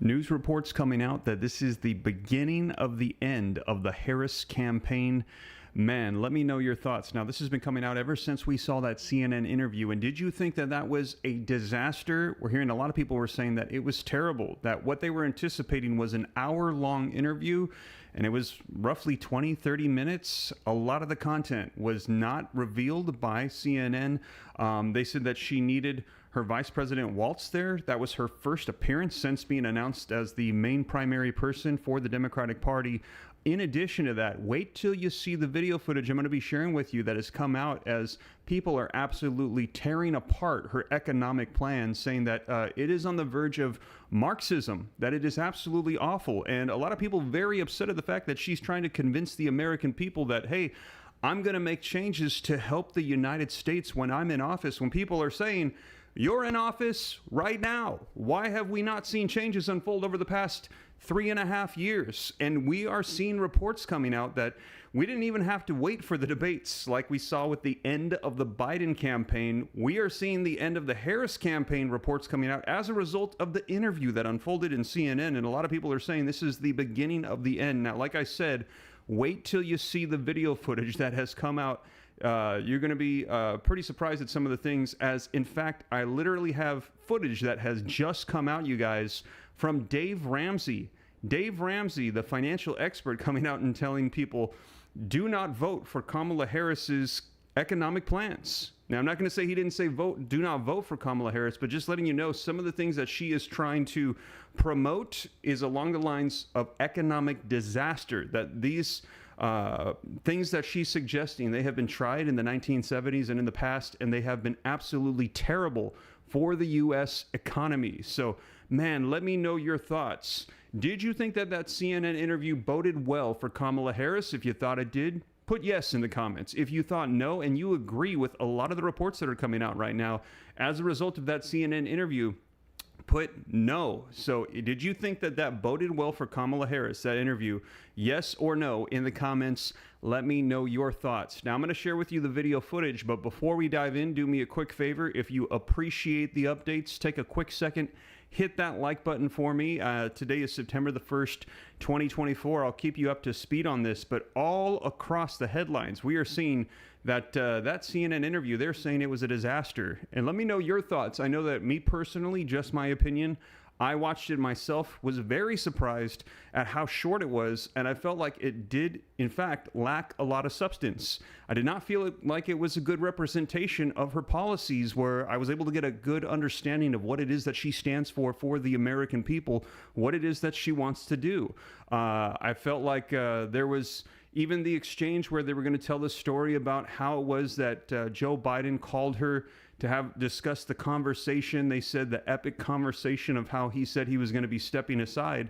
News reports coming out that this is the beginning of the end of the Harris campaign. Man, let me know your thoughts. Now, this has been coming out ever since we saw that CNN interview. And did you think that that was a disaster? We're hearing a lot of people were saying that it was terrible, that what they were anticipating was an hour-long interview, and it was roughly 20, 30 minutes. A lot of the content was not revealed by CNN. They said that she needed her Vice President Waltz there. That was her first appearance since being announced as the main primary person for the Democratic Party. In addition to that, wait till you see the video footage I'm going to be sharing with you that has come out as people are absolutely tearing apart her economic plan, saying that it is on the verge of Marxism, that it is absolutely awful. And a lot of people very upset at the fact that she's trying to convince the American people that, hey, I'm going to make changes to help the United States when I'm in office, when people are saying, you're in office right now. Why have we not seen changes unfold over the past 3.5 years? And we are seeing reports coming out that we didn't even have to wait for the debates like we saw with the end of the Biden campaign. We are seeing the end of the Harris campaign reports coming out as a result of the interview that unfolded in CNN. And a lot of people are saying this is the beginning of the end. Now, like I said, wait till you see the video footage that has come out. You're going to be pretty surprised at some of the things, as in fact, I literally have footage that has just come out, you guys, from Dave Ramsey. Dave Ramsey, the financial expert, coming out and telling people, do not vote for Kamala Harris's economic plans. Now, I'm not going to say he didn't say do not vote for Kamala Harris, but just letting you know some of the things that she is trying to promote is along the lines of economic disaster, that these things that she's suggesting, they have been tried in the 1970s and in the past, and they have been absolutely terrible for the U.S. economy. So, man, let me know your thoughts. Did you think that that CNN interview boded well for Kamala Harris? If you thought it did, put yes in the comments. If you thought no, and you agree with a lot of the reports that are coming out right now as a result of that CNN interview, put no. So did you think that that boded well for Kamala Harris, that interview? Yes or no in the comments. Let me know your thoughts. Now, I'm going to share with you the video footage, but before we dive in, do me a quick favor. If you appreciate the updates, take a quick second, hit that like button for me. Today is September the 1st, 2024. I'll keep you up to speed on this, but all across the headlines, we are seeing that that CNN interview, they're saying it was a disaster. And let me know your thoughts. I know that me personally, just my opinion, I watched it myself, was very surprised at how short it was, and I felt like it did, in fact, lack a lot of substance. I did not feel like it was a good representation of her policies, where I was able to get a good understanding of what it is that she stands for the American people, what it is that she wants to do. I felt like there was even the exchange where they were going to tell the story about how it was that Joe Biden called her to have discussed the conversation. They said the epic conversation of how he said he was going to be stepping aside.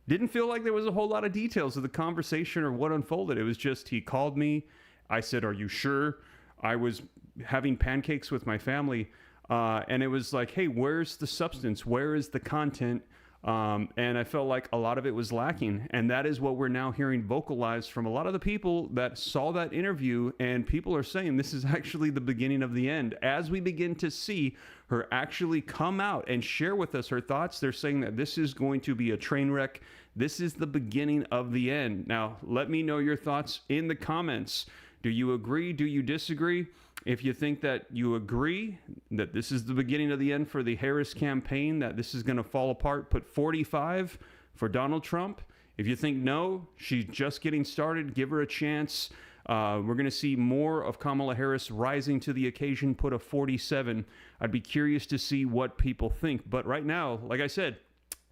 Didn't feel like there was a whole lot of details of the conversation or what unfolded. It was just, he called me. I said, are you sure? I was having pancakes with my family. And it was like, hey, where's the substance? Where is the content? And I felt like a lot of it was lacking. And that is what we're now hearing vocalized from a lot of the people that saw that interview. And people are saying this is actually the beginning of the end. As we begin to see her actually come out and share with us her thoughts, they're saying that this is going to be a train wreck. This is the beginning of the end. Now, let me know your thoughts in the comments. Do you agree? Do you disagree? If you think that you agree that this is the beginning of the end for the Harris campaign, that this is going to fall apart, put 45 for Donald Trump. If you think no, she's just getting started, give her a chance. We're going to see more of Kamala Harris rising to the occasion, put a 47. I'd be curious to see what people think. But right now, like I said,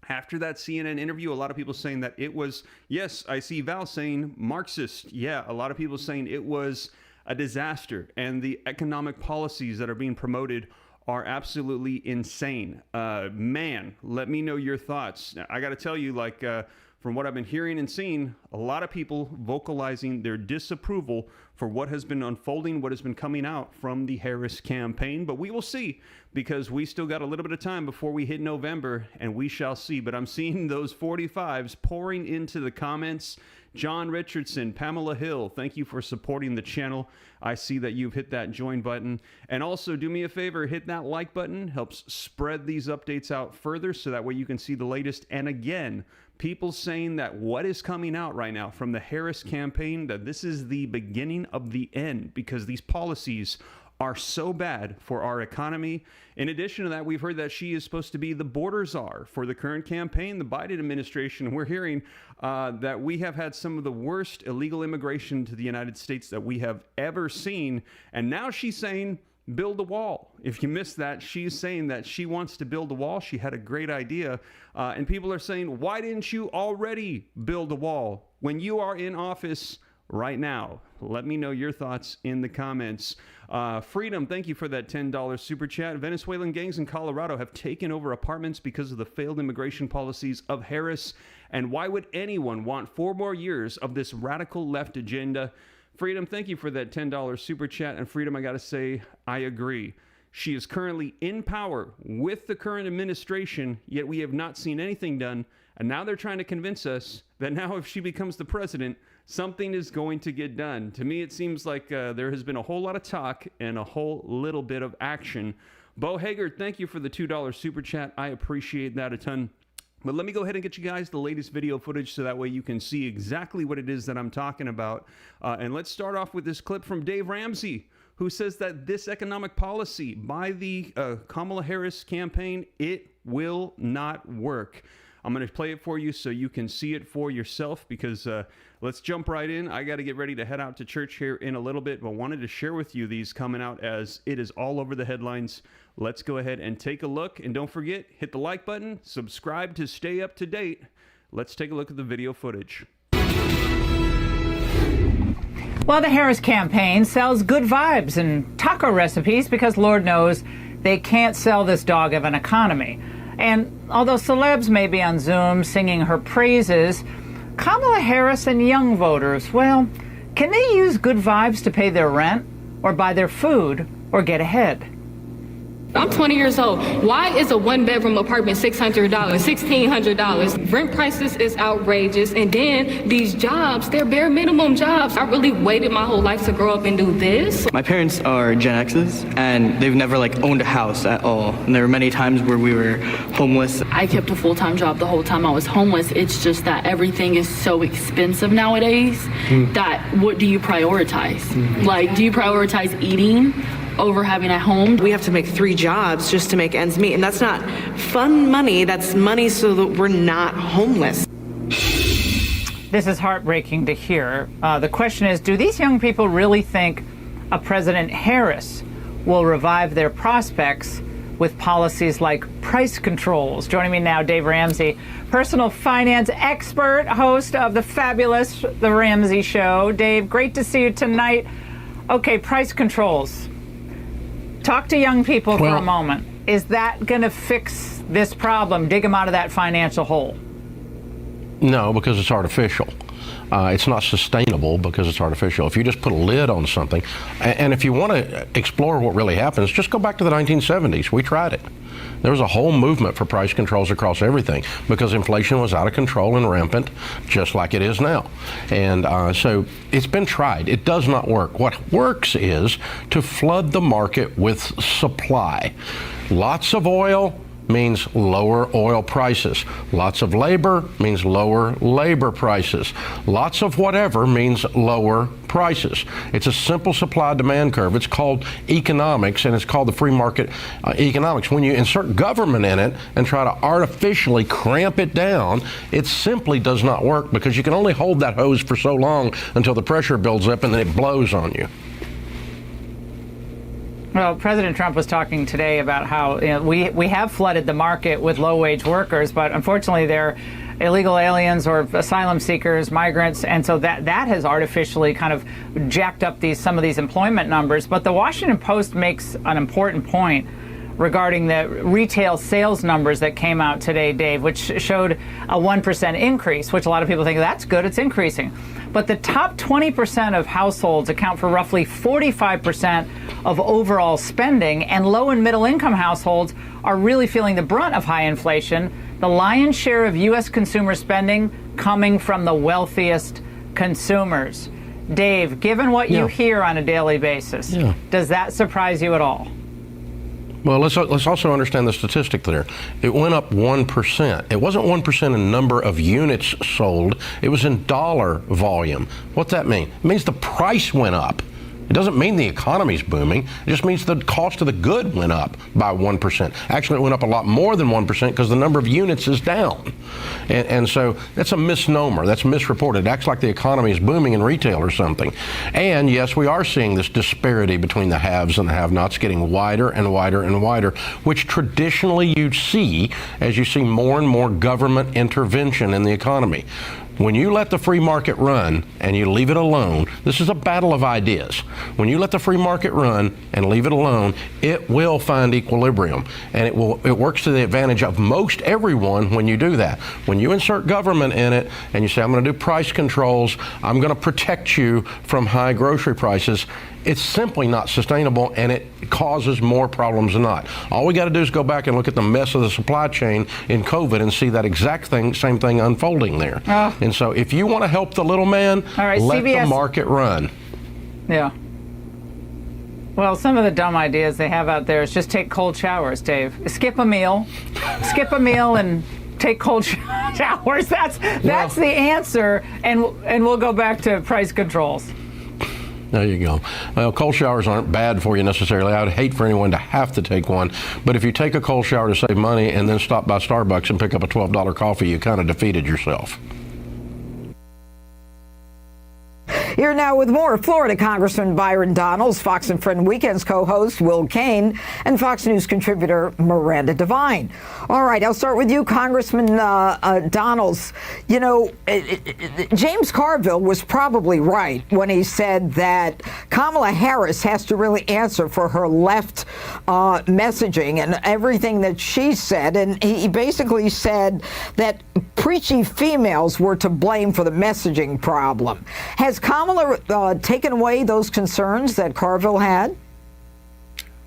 after that CNN interview, a lot of people saying that it was, yes, I see Val saying Marxist. Yeah, a lot of people saying it was a disaster, and the economic policies that are being promoted are absolutely insane. Man, let me know your thoughts. Now, I got to tell you, like, from what I've been hearing and seeing, a lot of people vocalizing their disapproval for what has been unfolding, what has been coming out from the Harris campaign. But we will see, because we still got a little bit of time before we hit November, and we shall see. But I'm seeing those 45s pouring into the comments. John Richardson, Pamela Hill, thank you for supporting the channel. I see that you've hit that join button. And also, do me a favor, hit that like button. Helps spread these updates out further so that way you can see the latest. And again, people saying that what is coming out right now from the Harris campaign, that this is the beginning of the end, because these policies are so bad for our economy. In addition to that, we've heard that she is supposed to be the border czar for the current campaign, the Biden administration. We're hearing that we have had some of the worst illegal immigration to the United States that we have ever seen. And now she's saying, build a wall. If you missed that, she's saying that she wants to build a wall. She had a great idea. And people are saying, why didn't you already build a wall when you are in office right now? Let me know your thoughts in the comments. Freedom, thank you for that $10 super chat. Venezuelan gangs in Colorado have taken over apartments because of the failed immigration policies of Harris. And why would anyone want 4 more years of this radical left agenda? Freedom, thank you for that $10 super chat. And Freedom, I got to say, I agree. She is currently in power with the current administration, yet we have not seen anything done. And now they're trying to convince us that now if she becomes the president, something is going to get done. To me, it seems like there has been a whole lot of talk and a whole little bit of action. Bo Haggard, thank you for the $2 super chat. I appreciate that a ton. But let me go ahead and get you guys the latest video footage so that way you can see exactly what it is that I'm talking about. And let's start off with this clip from Dave Ramsey, who says that this economic policy by the Kamala Harris campaign, it will not work. I'm going to play it for you so you can see it for yourself, because let's jump right in. I got to get ready to head out to church here in a little bit, but wanted to share with you these coming out as it is all over the headlines. Let's go ahead and take a look. And don't forget, hit the like button, subscribe to stay up to date. Let's take a look at the video footage. Well, the Harris campaign sells good vibes and taco recipes because Lord knows they can't sell this dog of an economy. And although celebs may be on Zoom singing her praises, Kamala Harris and young voters, well, can they use good vibes to pay their rent or buy their food or get ahead? I'm 20 years old. Why is a one-bedroom apartment $600, $1,600? Rent prices is outrageous. And then these jobs, they're bare minimum jobs. I really waited my whole life to grow up and do this. My parents are Gen X's, and they've never owned a house at all. And there were many times where we were homeless. I kept a full-time job the whole time I was homeless. It's just that everything is so expensive nowadays that what do you prioritize? Do you prioritize eating over having a home? We have to make 3 jobs just to make ends meet, and that's not fun money. That's money so that we're not homeless. This is heartbreaking to hear. The question is, do these young people really think a President Harris will revive their prospects with policies like price controls? Joining me now, Dave Ramsey, personal finance expert, host of the fabulous The Ramsey Show. Dave, great to see you tonight. Okay, price controls. Talk to young people for a moment. Is that going to fix this problem, dig them out of that financial hole? No, because it's artificial. It's not sustainable because it's artificial. If you just put a lid on something, and if you want to explore what really happens, just go back to the 1970s. We tried it. There was a whole movement for price controls across everything because inflation was out of control and rampant, just like it is now. And so it's been tried. It does not work. What works is to flood the market with supply. Lots of oil means lower oil prices. Lots of labor means lower labor prices. Lots of whatever means lower prices. It's a simple supply-demand curve. It's called economics, and it's called the free market economics. When you insert government in it and try to artificially cramp it down, it simply does not work because you can only hold that hose for so long until the pressure builds up and then it blows on you. Well, President Trump was talking today about how we have flooded the market with low-wage workers, but unfortunately they're illegal aliens or asylum seekers, migrants, and so that has artificially kind of jacked up some of these employment numbers. But the Washington Post makes an important point. regarding the retail sales numbers that came out today, Dave, which showed a 1% increase, which a lot of people think that's good, it's increasing. But the top 20% of households account for roughly 45% of overall spending, and low and middle income households are really feeling the brunt of high inflation. The lion's share of U.S. consumer spending coming from the wealthiest consumers. Dave, given what you hear on a daily basis, does that surprise you at all? Well, let's also understand the statistic there. It went up 1%. It wasn't 1% in number of units sold. It was in dollar volume. What's that mean? It means the price went up. It doesn't mean the economy's booming. It just means the cost of the good went up by 1%. Actually, it went up a lot more than 1% because the number of units is down. And so that's a misnomer. That's misreported. It acts like the economy is booming in retail or something. And yes, we are seeing this disparity between the haves and the have-nots getting wider and wider and wider, which traditionally you see as you see more and more government intervention in the economy. When you let the free market run and you leave it alone, this is a battle of ideas. When you let the free market run and leave it alone, it will find equilibrium, and it works to the advantage of most everyone when you do that. When you insert government in it and you say, I'm going to do price controls, I'm going to protect you from high grocery prices, it's simply not sustainable, and it causes more problems than not. All we got to do is go back and look at the mess of the supply chain in COVID and see that exact same thing unfolding there. And so if you want to help the little man, let the market run. Yeah. Well, some of the dumb ideas they have out there is just take cold showers, Dave. Skip a meal and take cold showers. That's the answer, and we'll go back to price controls. There you go. Well, cold showers aren't bad for you necessarily. I would hate for anyone to have to take one. But if you take a cold shower to save money and then stop by Starbucks and pick up a $12 coffee, you kind of defeated yourself. Here now with more. Florida Congressman Byron Donalds, Fox and Friend Weekends co-host Will Cain, and Fox News contributor Miranda Devine. All right, I'll start with you, Congressman Donalds. You know, James Carville was probably right when he said that Kamala Harris has to really answer for her left messaging and everything that she said. And he basically said that preachy females were to blame for the messaging problem. Has Kamala taken away those concerns that Carville had?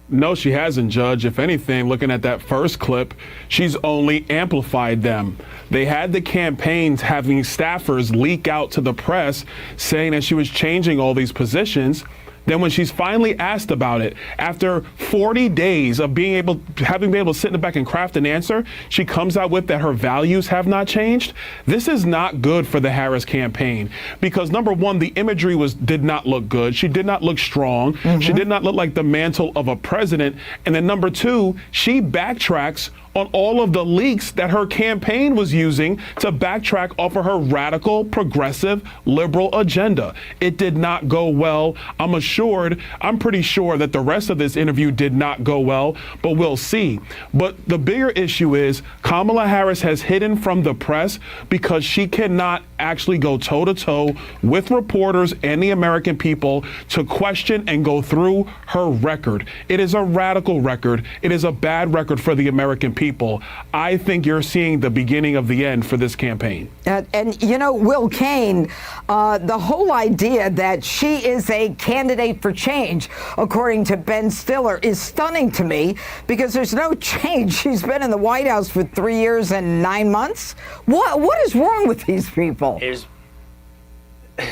No, she hasn't, Judge. If anything, looking at that first clip, she's only amplified them. They had the campaigns having staffers leak out to the press saying that she was changing all these positions. Then when she's finally asked about it, after 40 days of having been able to sit in the back and craft an answer, she comes out with that her values have not changed. This is not good for the Harris campaign because, number one, the imagery did not look good. She did not look strong. She did not look like the mantle of a president. And then number two, she backtracks on all of the leaks that her campaign was using to backtrack off of her radical, progressive, liberal agenda. It did not go well. I'm pretty sure that the rest of this interview did not go well, but we'll see. But the bigger issue is Kamala Harris has hidden from the press because she cannot actually go toe-to-toe with reporters and the American people to question and go through her record. It is a radical record. It is a bad record for the American people. I think you're seeing the beginning of the end for this campaign. And you know, Will Cain, the whole idea that she is a candidate for change, according to Ben Stiller, is stunning to me because there's no change. She's been in the White House for 3 years and 9 months. What is wrong with these people?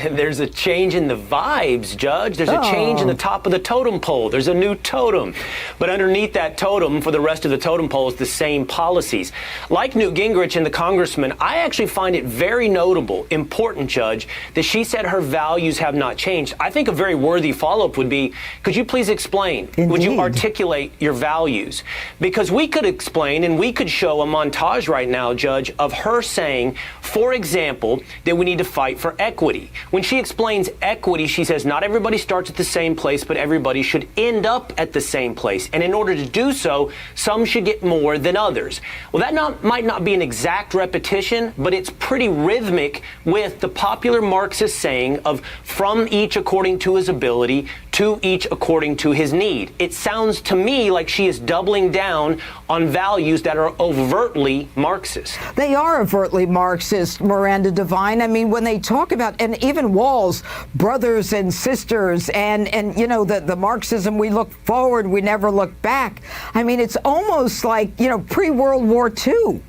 There's a change in the vibes, Judge. There's a change in the top of the totem pole. There's a new totem. But underneath that totem, for the rest of the totem pole, is the same policies. Like Newt Gingrich and the congressman, I actually find it very notable, important, Judge, that she said her values have not changed. I think a very worthy follow-up would be, could you please explain? Indeed. Would you articulate your values? Because we could explain and we could show a montage right now, Judge, of her saying, for example, that we need to fight for equity. When she explains equity, she says not everybody starts at the same place, but everybody should end up at the same place. And in order to do so, some should get more than others. Well, that might not be an exact repetition, but it's pretty rhythmic with the popular Marxist saying of from each according to his ability, to each according to his need. It sounds to me like she is doubling down on values that are overtly Marxist. They are overtly Marxist, Miranda Devine. I mean, when they talk about, and even Wall's brothers and sisters, and you know, the Marxism, we look forward, we never look back. I mean, it's almost like, you know, pre-World War II.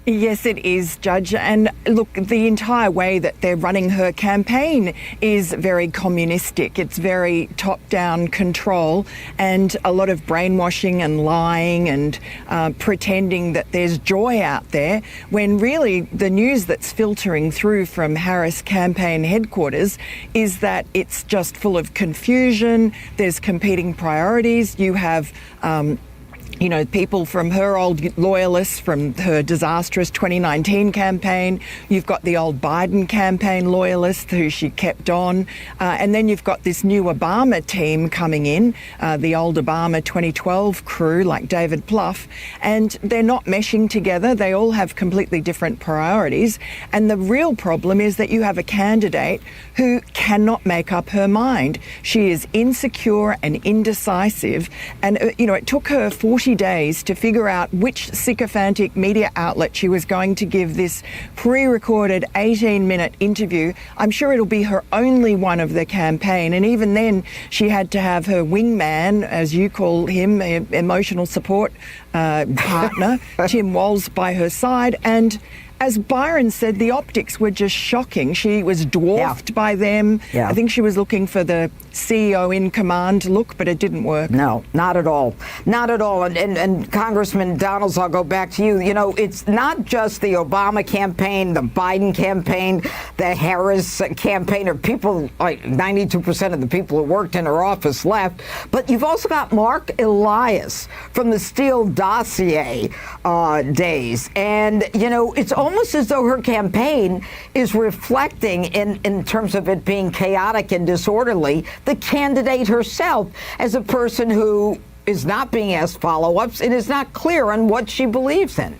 Yes, it is, Judge. And look, the entire way that they're running her campaign is very communistic. It's very top-down control and a lot of brainwashing and lying and pretending that there's joy out there, when really the news that's filtering through from Harris campaign headquarters is that it's just full of confusion. There's competing priorities. You have you know, people from her old loyalists from her disastrous 2019 campaign. You've got the old Biden campaign loyalists who she kept on. And then you've got this new Obama team coming in, the old Obama 2012 crew like David Plouffe. And they're not meshing together. They all have completely different priorities. And the real problem is that you have a candidate who cannot make up her mind. She is insecure and indecisive. And, you know, it took her 40 days to figure out which sycophantic media outlet she was going to give this pre-recorded 18-minute interview. I'm sure it'll be her only one of the campaign. And even then, she had to have her wingman, as you call him, emotional support partner, Tim Walz, by her side. And as Byron said, the optics were just shocking. She was dwarfed by them. I think she was looking for the CEO in command look, but it didn't work. No, not at all. Not at all. And Congressman Donalds, I'll go back to you. You know, it's not just the Obama campaign, the Biden campaign, the Harris campaign, or people, like 92% of the people who worked in her office left, but you've also got Mark Elias from the Steele dossier days. And, you know, it's almost as though her campaign is reflecting, in terms of it being chaotic and disorderly, the candidate herself as a person who is not being asked follow-ups and is not clear on what she believes in.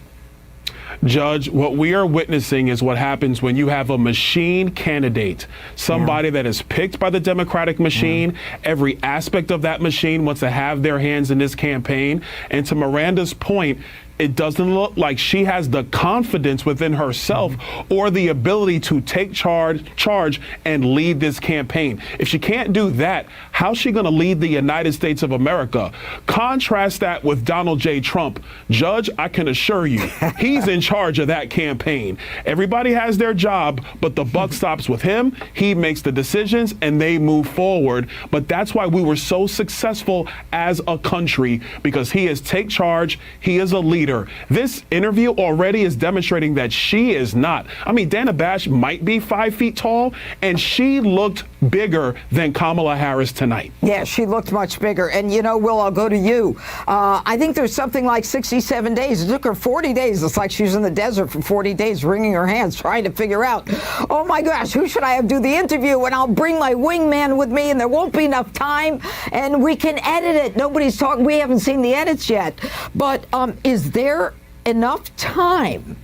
Judge, what we are witnessing is what happens when you have a machine candidate, somebody that is picked by the Democratic machine. Every aspect of that machine wants to have their hands in this campaign. And to Miranda's point, it doesn't look like she has the confidence within herself or the ability to take charge and lead this campaign. If she can't do that, how's she going to lead the United States of America? Contrast that with Donald J. Trump. Judge, I can assure you, he's in charge of that campaign. Everybody has their job, but the buck stops with him. He makes the decisions and they move forward. But that's why we were so successful as a country, because he is take charge. He is a leader. This interview already is demonstrating that she is not. I mean, Dana Bash might be 5 feet tall, and she looked bigger than Kamala Harris tonight. Yeah, she looked much bigger. And, you know, Will, I'll go to you. I think there's something like 67 days. It took her 40 days. It's like she was in the desert for 40 days, wringing her hands, trying to figure out, oh, my gosh, who should I have do the interview? And I'll bring my wingman with me, and there won't be enough time, and we can edit it. Nobody's talking. We haven't seen the edits yet. But is there enough time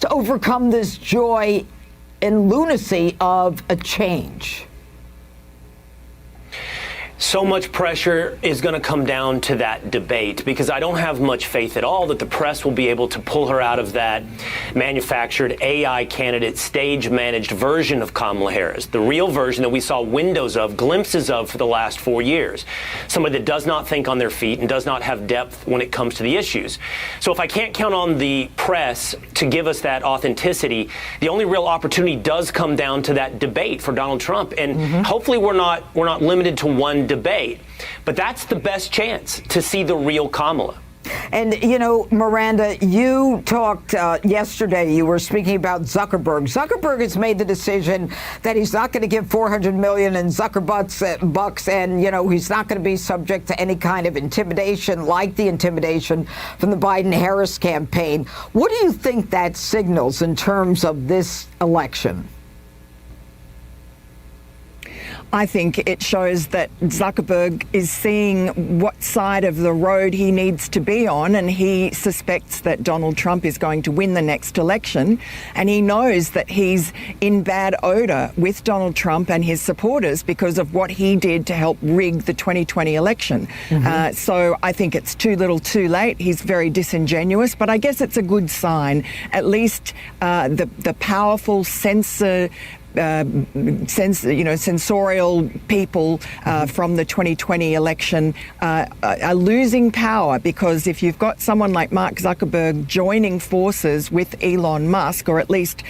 to overcome this joy and lunacy of a change? So much pressure is going to come down to that debate, because I don't have much faith at all that the press will be able to pull her out of that manufactured AI candidate, stage-managed version of Kamala Harris, the real version that we saw windows of, glimpses of for the last 4 years. Somebody that does not think on their feet and does not have depth when it comes to the issues. So if I can't count on the press to give us that authenticity, the only real opportunity does come down to that debate for Donald Trump. And hopefully we're not limited to one debate, but that's the best chance to see the real Kamala. And, you know, Miranda, you talked yesterday, you were speaking about Zuckerberg. Zuckerberg has made the decision that he's not going to give $400 million in bucks, and, you know, he's not going to be subject to any kind of intimidation like the intimidation from the Biden-Harris campaign. What do you think that signals in terms of this election? I think it shows that Zuckerberg is seeing what side of the road he needs to be on, and he suspects that Donald Trump is going to win the next election, and he knows that he's in bad odor with Donald Trump and his supporters because of what he did to help rig the 2020 election. So I think it's too little too late. He's very disingenuous, but I guess it's a good sign. At least the powerful sensorial people from the 2020 election are losing power, because if you've got someone like Mark Zuckerberg joining forces with Elon Musk, or at least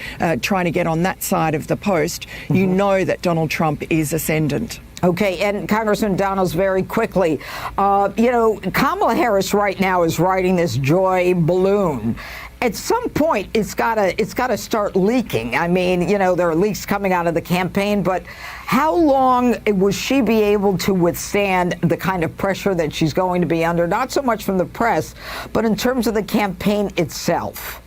trying to get on that side of the post, you know that Donald Trump is ascendant. Okay, and Congressman Donalds, very quickly, Kamala Harris right now is riding this joy balloon. At some point, it's gotta start leaking. I mean, there are leaks coming out of the campaign, but how long will she be able to withstand the kind of pressure that she's going to be under, not so much from the press, but in terms of the campaign itself?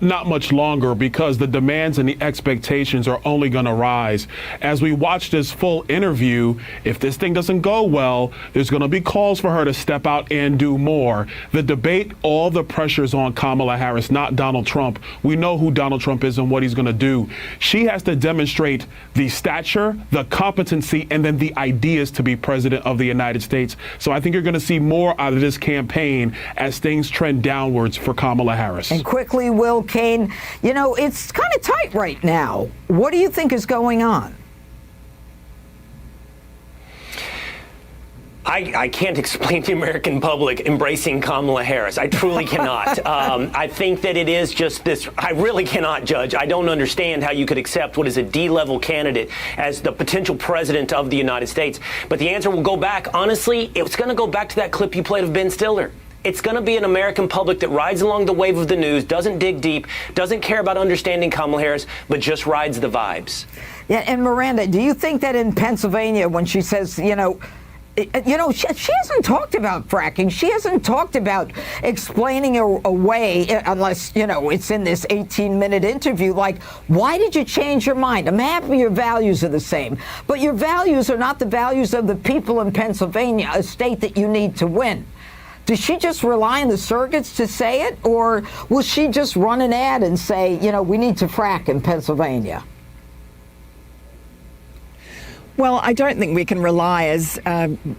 Not much longer, because the demands and the expectations are only going to rise. As we watch this full interview, if this thing doesn't go well, there's going to be calls for her to step out and do more. The debate, all the pressure's on Kamala Harris, not Donald Trump. We know who Donald Trump is and what he's going to do. She has to demonstrate the stature, the competency, and then the ideas to be president of the United States. So I think you're going to see more out of this campaign as things trend downwards for Kamala Harris. And quickly, Will Kane, it's kind of tight right now. What do you think is going on? I can't explain to the American public embracing Kamala Harris. I truly cannot. I think that it is just this. I really cannot, Judge. I don't understand how you could accept what is a D-level candidate as the potential president of the United States. But the answer will go back. Honestly, it's going to go back to that clip you played of Ben Stiller. It's going to be an American public that rides along the wave of the news, doesn't dig deep, doesn't care about understanding Kamala Harris, but just rides the vibes. Yeah, and Miranda, do you think that in Pennsylvania, when she says, she hasn't talked about fracking. She hasn't talked about explaining away, unless, it's in this 18-minute interview, like, why did you change your mind? I'm happy your values are the same, but your values are not the values of the people in Pennsylvania, a state that you need to win. Does she just rely on the surrogates to say it, or will she just run an ad and say, we need to frack in Pennsylvania? Well, I don't think we can rely, as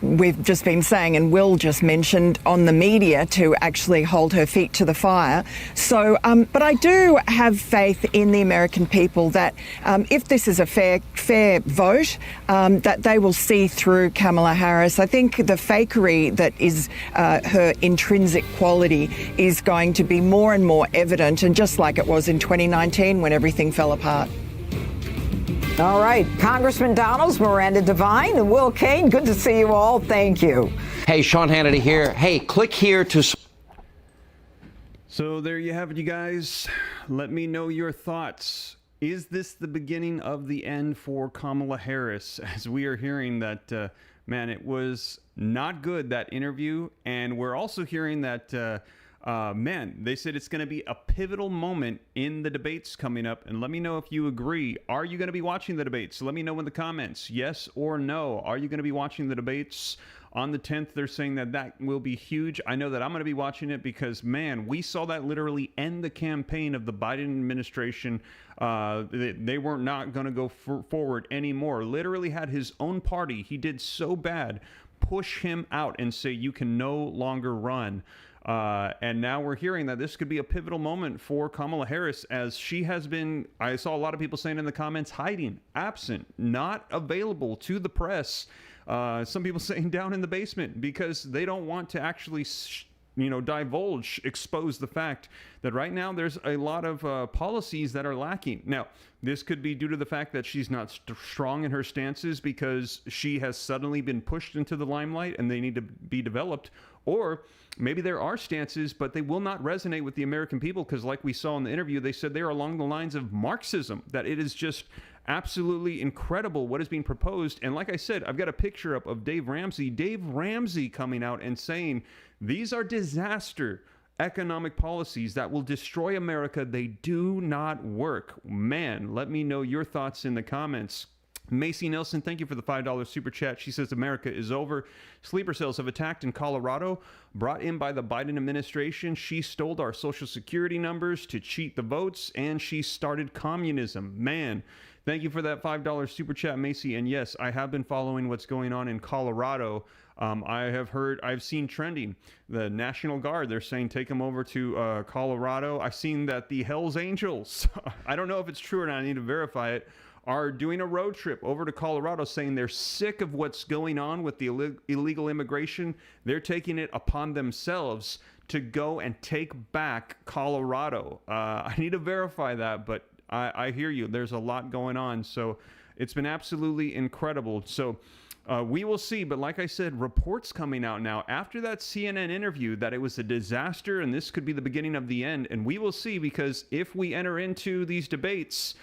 we've just been saying and Will just mentioned, on the media to actually hold her feet to the fire. So, but I do have faith in the American people that if this is a fair vote, that they will see through Kamala Harris. I think the fakery that is her intrinsic quality is going to be more and more evident, and just like it was in 2019 when everything fell apart. All right, Congressman Donalds, Miranda Devine, and Will Kane, good to see you all. Thank you. Hey, Sean Hannity here. Hey, click here to... So there you have it, you guys. Let me know your thoughts. Is this the beginning of the end for Kamala Harris? As we are hearing that, man, it was not good, that interview. And we're also hearing that... man, they said it's going to be a pivotal moment in the debates coming up. And let me know if you agree. Are you going to be watching the debates? Let me know in the comments. Yes or no. Are you going to be watching the debates on the 10th? They're saying that will be huge. I know that I'm going to be watching it because, man, we saw that literally end the campaign of the Biden administration. They were not going to go forward anymore. Literally had his own party. He did so bad. Push him out and say, you can no longer run. And now we're hearing that this could be a pivotal moment for Kamala Harris, as she has been, I saw a lot of people saying in the comments, hiding, absent, not available to the press. Some people saying down in the basement because they don't want to actually, divulge, expose the fact that right now there's a lot of policies that are lacking. Now, this could be due to the fact that she's not strong in her stances because she has suddenly been pushed into the limelight and they need to be developed. Or maybe there are stances, but they will not resonate with the American people because, like we saw in the interview, they said they are along the lines of Marxism, that it is just absolutely incredible what is being proposed. And like I said, I've got a picture up of Dave Ramsey coming out and saying these are disaster economic policies that will destroy America. They do not work. Man, let me know your thoughts in the comments. Macy Nelson, thank you for the $5 super chat. She says America is over. Sleeper cells have attacked in Colorado, brought in by the Biden administration. She stole our Social Security numbers to cheat the votes, and she started communism. Man, thank you for that $5 super chat, Macy. And yes, I have been following what's going on in Colorado. I've seen trending, the National Guard, they're saying take them over to Colorado. I've seen that the Hells Angels, I don't know if it's true or not, I need to verify it, are doing a road trip over to Colorado, saying they're sick of what's going on with the illegal immigration. They're taking it upon themselves to go and take back Colorado. I need to verify that, but I hear you. There's a lot going on. So it's been absolutely incredible. So we will see. But like I said, reports coming out now after that CNN interview that it was a disaster and this could be the beginning of the end. And we will see, because if we enter into these debates,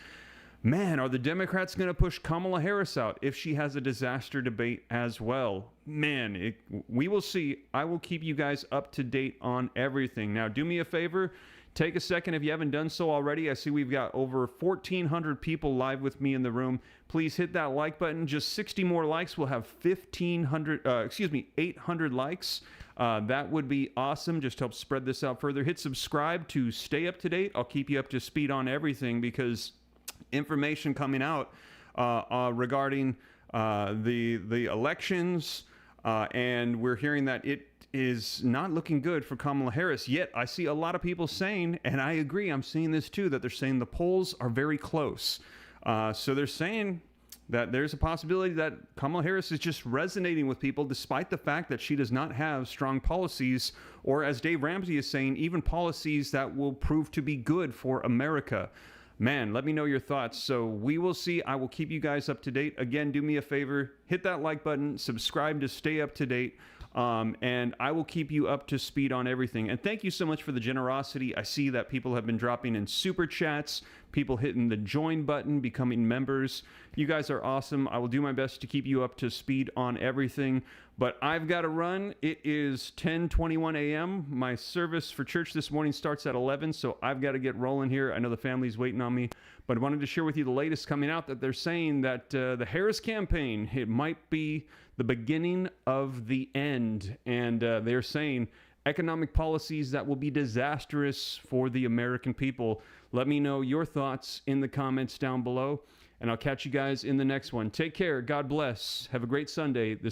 man, are the Democrats going to push Kamala Harris out if she has a disaster debate as well? Man, we will see. I will keep you guys up to date on everything. Now, do me a favor. Take a second if you haven't done so already. I see we've got over 1,400 people live with me in the room. Please hit that like button. Just 60 more likes. We'll have 800 likes. That would be awesome. Just help spread this out further. Hit subscribe to stay up to date. I'll keep you up to speed on everything, because information coming out regarding the elections, and we're hearing that it is not looking good for Kamala Harris. Yet I see a lot of people saying, and I agree, I'm seeing this too, that they're saying the polls are very close. So they're saying that there's a possibility that Kamala Harris is just resonating with people, despite the fact that she does not have strong policies, or as Dave Ramsey is saying, even policies that will prove to be good for America. Man, let me know your thoughts. So we will see. I will keep you guys up to date. Again, do me a favor, hit that like button, subscribe to stay up to date, and I will keep you up to speed on everything. And thank you so much for the generosity. I see that people have been dropping in super chats, people hitting the join button, becoming members. You guys are awesome. I will do my best to keep you up to speed on everything, but I've got to run. It is 10:21 a.m. My service for church this morning starts at 11, so I've got to get rolling here. I know the family's waiting on me, but I wanted to share with you the latest coming out, that they're saying that the Harris campaign, it might be the beginning of the end, and they're saying economic policies that will be disastrous for the American people. Let me know your thoughts in the comments down below, and I'll catch you guys in the next one. Take care. God bless. Have a great Sunday. This